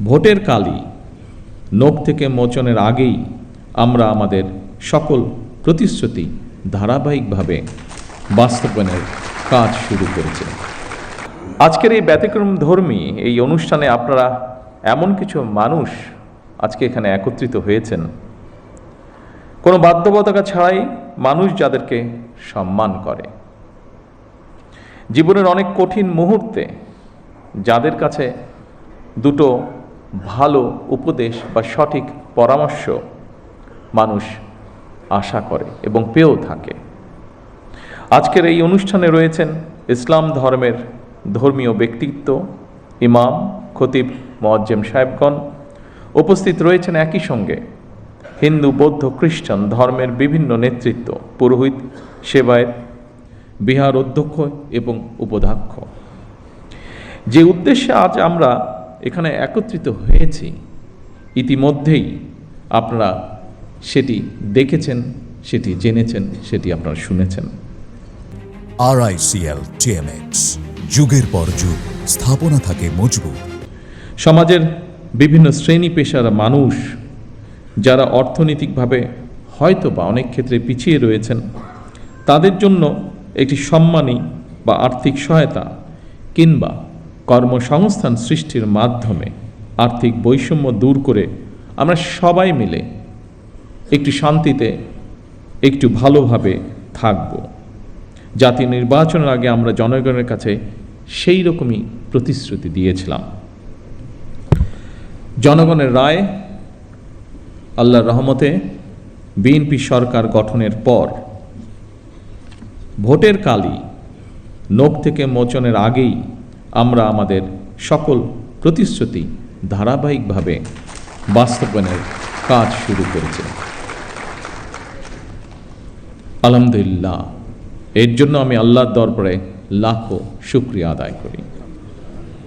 ভোটের কালই নখ থেকে মোচনের আগেই আমরা আমাদের সকল প্রতিশ্রুতি ধারাবাহিকভাবে বাস্তবায়নের কাজ শুরু করেছি। আজকের এই ব্যতিক্রম ধর্মী এই অনুষ্ঠানে আপনারা এমন কিছু মানুষ আজকে এখানে একত্রিত হয়েছেন, কোনো বাধ্যবাধকতা ছাড়াই মানুষ যাদেরকে সম্মান করে, জীবনের অনেক কঠিন মুহূর্তে যাদের কাছে দুটো ভালো উপদেশ বা সঠিক পরামর্শ মানুষ আশা করে এবং পেয়েও থাকে। আজকের এই অনুষ্ঠানে রয়েছেন ইসলাম ধর্মের ধর্মীয় ব্যক্তিত্ব, ইমাম, খতিব, মুয়াজ্জিম সাহেবগণ। উপস্থিত রয়েছেন একই সঙ্গে হিন্দু, বৌদ্ধ, খ্রিস্টান ধর্মের বিভিন্ন নেতৃত্ব, পুরোহিত, সেবায়েত, বিহার অধ্যক্ষ এবং উপাধ্যক্ষ। যে উদ্দেশ্যে আজ আমরা এখানে একত্রিত হয়েছি ইতিমধ্যেই আপনারা সেটি দেখেছেন, সেটি জেনেছেন, সেটি আপনারা শুনেছেন। RICL TMX, যুগের পর যুগ স্থাপনা থাকে মজবুত। সমাজের বিভিন্ন শ্রেণী পেশার মানুষ যারা অর্থনৈতিকভাবে হয়তো বা অনেক ক্ষেত্রে পিছিয়ে রয়েছেন, তাদের জন্য একটি সম্মানী বা আর্থিক সহায়তা কিংবা কর্মসংস্থান সৃষ্টির মাধ্যমে আর্থিক বৈষম্য দূর করে আমরা সবাই মিলে একটু শান্তিতে একটু ভালোভাবে থাকব। জাতীয় নির্বাচনের আগে আমরা জনগণের কাছে সেই রকমই প্রতিশ্রুতি দিয়েছিলাম। জনগণের রায়, আল্লাহর রহমতে বিএনপি সরকার গঠনের পর ভোটের কালই নখ থেকে মোচনের আগেই আমরা আমাদের সকল প্রতিশ্রুতি ধারাবাহিকভাবে বাস্তবায়নের কাজ শুরু করেছি। আলহামদুলিল্লাহ, এর জন্য আমি আল্লাহর দরবারে লাখো শুকরিয়া আদায় করি।